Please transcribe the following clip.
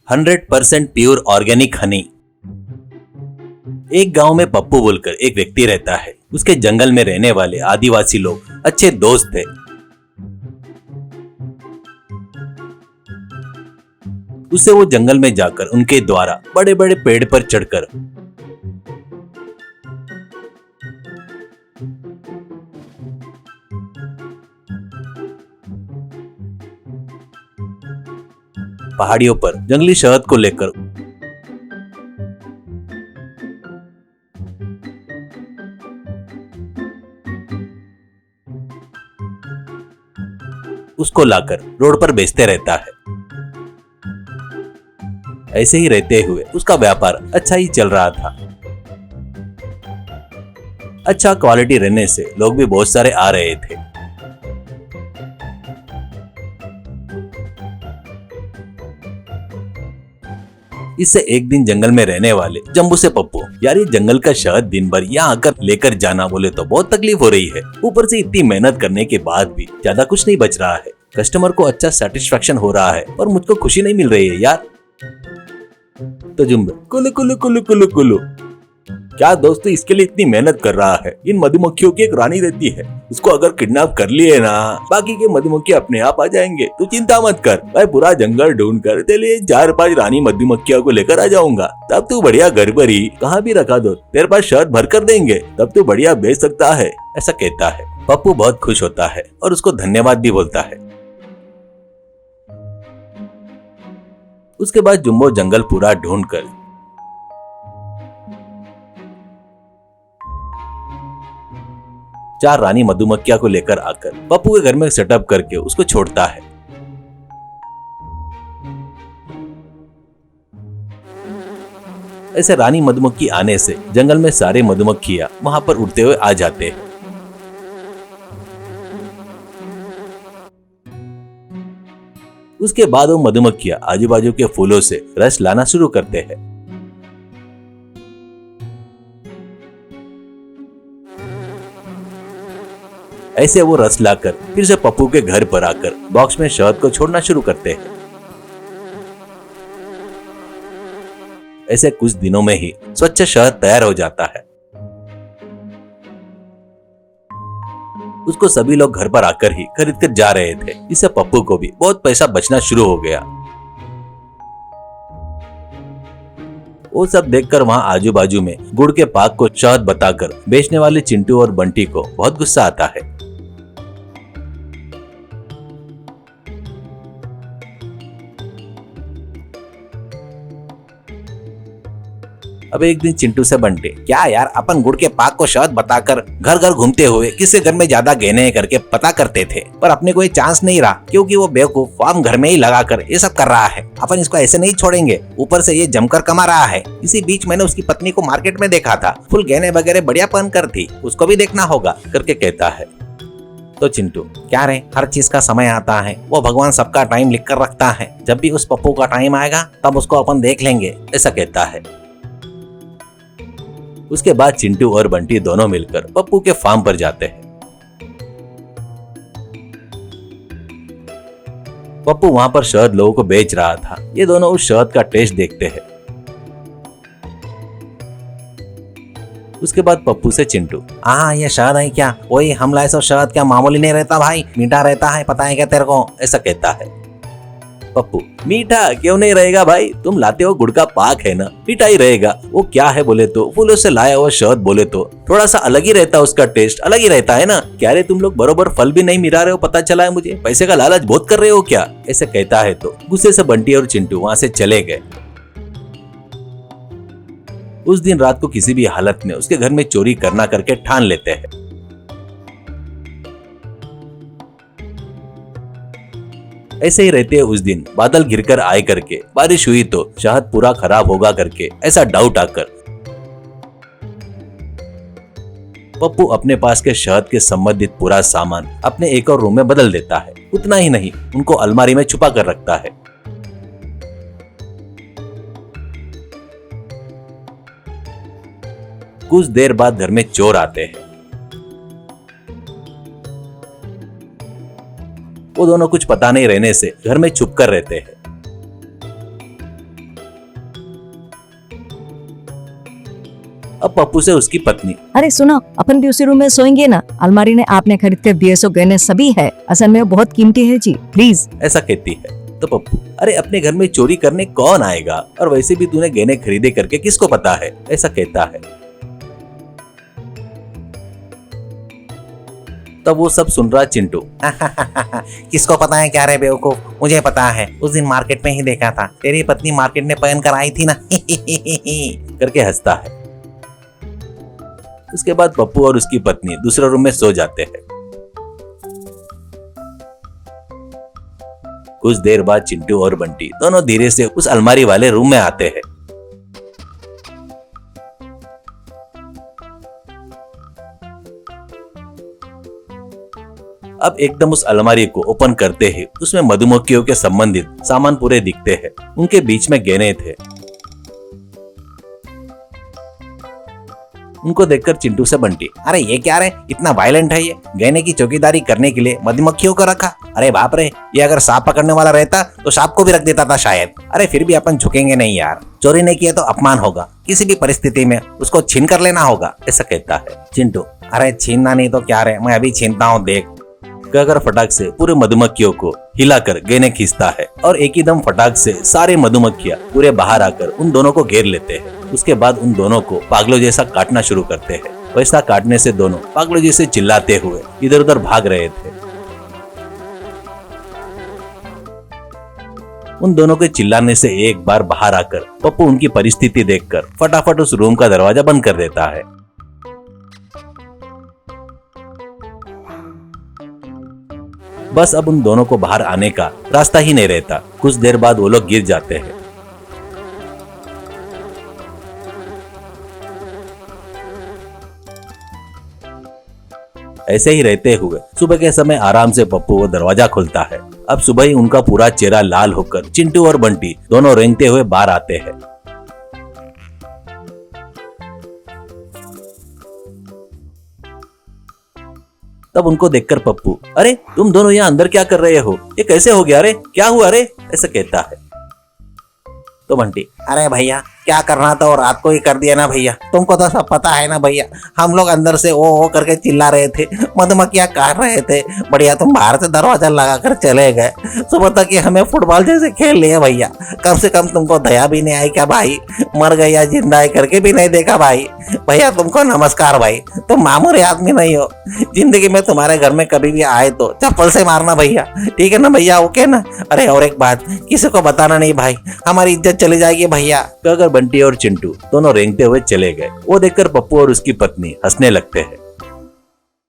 100% pure organic honey. एक गांव में पप्पू बोलकर एक व्यक्ति रहता है। उसके जंगल में रहने वाले आदिवासी लोग अच्छे दोस्त थे। उसे वो जंगल में जाकर उनके द्वारा बड़े बड़े पेड़ पर चढ़कर पहाड़ियों पर जंगली शहद को लेकर उसको लाकर रोड पर बेचते रहता है। ऐसे ही रहते हुए उसका व्यापार अच्छा ही चल रहा था। अच्छा क्वालिटी रहने से लोग भी बहुत सारे आ रहे थे। इससे एक दिन जंगल में रहने वाले जम्बू से पप्पू, यार ये जंगल का शहद दिन भर यहाँ आकर लेकर जाना बोले तो बहुत तकलीफ हो रही है। ऊपर से इतनी मेहनत करने के बाद भी ज्यादा कुछ नहीं बच रहा है। कस्टमर को अच्छा सेटिस्फेक्शन हो रहा है और मुझको खुशी नहीं मिल रही है यार। तो जुम्बे कुलू कुलू कुलू कुलू कुलू, क्या दोस्तों इसके लिए इतनी मेहनत कर रहा है। इन मधुमक्खियों की एक रानी रहती है, उसको अगर किडनैप कर लिए ना बाकी के मधुमक्खी अपने आप आ जाएंगे। तू चिंता मत कर, मैं पूरा जंगल ढूंढ कर तेरे लिए 4-5 रानी मधुमक्खियों को लेकर आ जाऊंगा। तब तू बढ़िया घर पर ही कहाँ भी रखा दो, तेरे पास शहद भर कर देंगे, तब तू बढ़िया बेच सकता है। ऐसा कहता है। पप्पू बहुत खुश होता है और उसको धन्यवाद भी बोलता है। उसके बाद जुम्बो जंगल पूरा ढूंढ कर 4 रानी मधुमक्खियां को लेकर आकर पप्पू के घर में सेटअप करके उसको छोड़ता है। ऐसे रानी मधुमक्खी आने से जंगल में सारे मधुमक्खियां वहां पर उड़ते हुए आ जाते हैं। उसके बाद वो मधुमक्खियां आजू बाजू के फूलों से रस लाना शुरू करते हैं। ऐसे वो रस लाकर फिर से पप्पू के घर पर आकर बॉक्स में शहद को छोड़ना शुरू करते हैं। ऐसे कुछ दिनों में ही स्वच्छ शहद तैयार हो जाता है। उसको सभी लोग घर पर आकर ही खरीद कर जा रहे थे। इससे पप्पू को भी बहुत पैसा बचना शुरू हो गया। वो सब देखकर वहाँ आजू बाजू में गुड़ के पाक को शहद बताकर बेचने वाले चिंटू और बंटी को बहुत गुस्सा आता है। अब एक दिन चिंटू से बंटी, क्या यार अपन गुड़ के पाक को शहद बताकर घर घर घूमते हुए किसके घर में ज्यादा गहने करके पता करते थे, पर अपने को ये चांस नहीं रहा क्योंकि वो बेवकूफ फार्म घर में ही लगाकर ये सब कर रहा है। अपन इसको ऐसे नहीं छोड़ेंगे, ऊपर से ये जमकर कमा रहा है। इसी बीच मैंने उसकी पत्नी को मार्केट में देखा था, फुल गहने वगैरह बढ़िया पहन कर थी, उसको भी देखना होगा करके कहता है। तो चिंटू, क्या रे, हर चीज का समय आता है, वो भगवान सबका टाइम लिख कर रखता है, जब भी उस पप्पू का टाइम आएगा तब उसको अपन देख लेंगे, ऐसा कहता है। उसके बाद चिंटू और बंटी दोनों मिलकर पप्पू के फार्म पर जाते हैं। पप्पू वहां पर शहद लोगों को बेच रहा था। ये दोनों उस शहद का टेस्ट देखते हैं। उसके बाद पप्पू से चिंटू, हाँ ये शहद है क्या? वही हम लाए सो शहद, क्या मामूली नहीं रहता भाई, मीठा रहता है, पता है क्या तेरे को, ऐसा कहता है। पप्पू, मीठा क्यों नहीं रहेगा भाई, तुम लाते हो गुड़ का पाक है ना, मीठा ही रहेगा। वो क्या है बोले तो फूलों से लाया हुआ शहद बोले तो थोड़ा सा अलग ही रहता है, उसका टेस्ट अलग ही रहता है ना। क्या रे तुम लोग बरोबर फल भी नहीं मिला रहे हो, पता चला है मुझे, पैसे का लालच बहुत कर रहे हो क्या, ऐसे कहता है। तो गुस्से से बंटी और चिंटू वहां से चले गए। उस दिन रात को किसी भी हालत में उसके घर में चोरी करना करके ठान लेते हैं। ऐसे ही रहते उस दिन बादल घिरकर आए करके बारिश हुई तो शहद पूरा खराब होगा करके ऐसा डाउट आकर पप्पू अपने पास के शहद के संबंधित पूरा सामान अपने एक और रूम में बदल देता है। उतना ही नहीं, उनको अलमारी में छुपा कर रखता है। कुछ देर बाद घर में चोर आते हैं। वो दोनों कुछ पता नहीं रहने से घर में छुप कर रहते हैं। अब पप्पू से उसकी पत्नी, अरे सुनो, अपन भी उसी रूम में सोएंगे ना। अलमारी ने आपने खरीद कर दिए सो गहने सभी है, असल में वो बहुत कीमती है जी, प्लीज। ऐसा कहती है तो पप्पू, अरे अपने घर में चोरी करने कौन आएगा, और वैसे भी तूने गहने खरीदे करके किसको पता है, ऐसा कहता है। तब वो सब सुन रहा चिंटू, किसको पता है क्या रे बेवकूफ, मुझे पता है, उस दिन मार्केट में ही देखा था, तेरी पत्नी मार्केट में पहन कर आई थी ना। करके हंसता है। उसके बाद पप्पू और उसकी पत्नी दूसरे रूम में सो जाते हैं। कुछ देर बाद चिंटू और बंटी दोनों धीरे से उस अलमारी वाले रूम में आते हैं। अब एकदम उस अलमारी को ओपन करते ही उसमें मधुमक्खियों के संबंधित सामान पूरे दिखते हैं। उनके बीच में गहने थे। उनको देखकर चिंटू से बंटी, अरे ये क्या रे, इतना वायलेंट है ये, गहने की चौकीदारी करने के लिए मधुमक्खियों को रखा। अरे बाप रे, ये अगर सांप पकड़ने वाला रहता तो सांप को भी रख देता था शायद। अरे फिर भी अपन झुकेंगे नहीं यार, चोरी नहीं किया तो अपमान होगा, किसी भी परिस्थिति में उसको छीन कर लेना होगा, ऐसा कहता है चिंटू। अरे छीनना नहीं तो क्या रे, मैं अभी छीनता हूँ देख, कहकर फटाक से पूरे मधुमक्खियों को हिलाकर गहने खींचता है और एक ही दम फटाक से सारे मधुमक्खियां पूरे बाहर आकर उन दोनों को घेर लेते हैं। उसके बाद उन दोनों को पागलों जैसा काटना शुरू करते हैं। वैसा काटने से दोनों पागलों जैसे चिल्लाते हुए इधर उधर भाग रहे थे। उन दोनों के चिल्लाने से एक बार बाहर आकर पप्पू उनकी परिस्थिति देखकर फटाफट उस रूम का दरवाजा बंद कर देता है। बस अब उन दोनों को बाहर आने का रास्ता ही नहीं रहता। कुछ देर बाद वो लोग गिर जाते हैं। ऐसे ही रहते हुए सुबह के समय आराम से पप्पू वो दरवाजा खोलता है। अब सुबह ही उनका पूरा चेहरा लाल होकर चिंटू और बंटी दोनों रेंगते हुए बाहर आते हैं। तब उनको देखकर पप्पू, अरे तुम दोनों यहाँ अंदर क्या कर रहे हो, ये कैसे हो गया, अरे क्या हुआ रे, ऐसा कहता है। तो बंटी, अरे भैया क्या करना था और रात को ही कर दिया ना भैया, तुमको तो सब पता है ना भैया, हम लोग अंदर से ओ करके चिल्ला रहे थे, मधुमक्खियां काट रहे थे, बढ़िया तुम बाहर से दरवाजा लगाकर चले गए। सुबह तक ये हमें फुटबॉल जैसे खेल लिए भैया, कम से कम तुमको दया भी नहीं आई क्या भाई, मर गए या जिंदा है करके भी नहीं देखा भाई। भैया तुमको नमस्कार भाई, तुम मामूली आदमी नहीं हो, जिंदगी में तुम्हारे घर में कभी भी आए तो चप्पल से मारना भैया, ठीक है ना भैया, ओके ना। अरे और एक बात, किसी को बताना नहीं भाई, हमारी इज्जत चली जाएगी भैया। कहकर बंटी और चिंटू दोनों रेंगते हुए चले गए। वो देखकर पप्पू और उसकी पत्नी हंसने लगते हैं।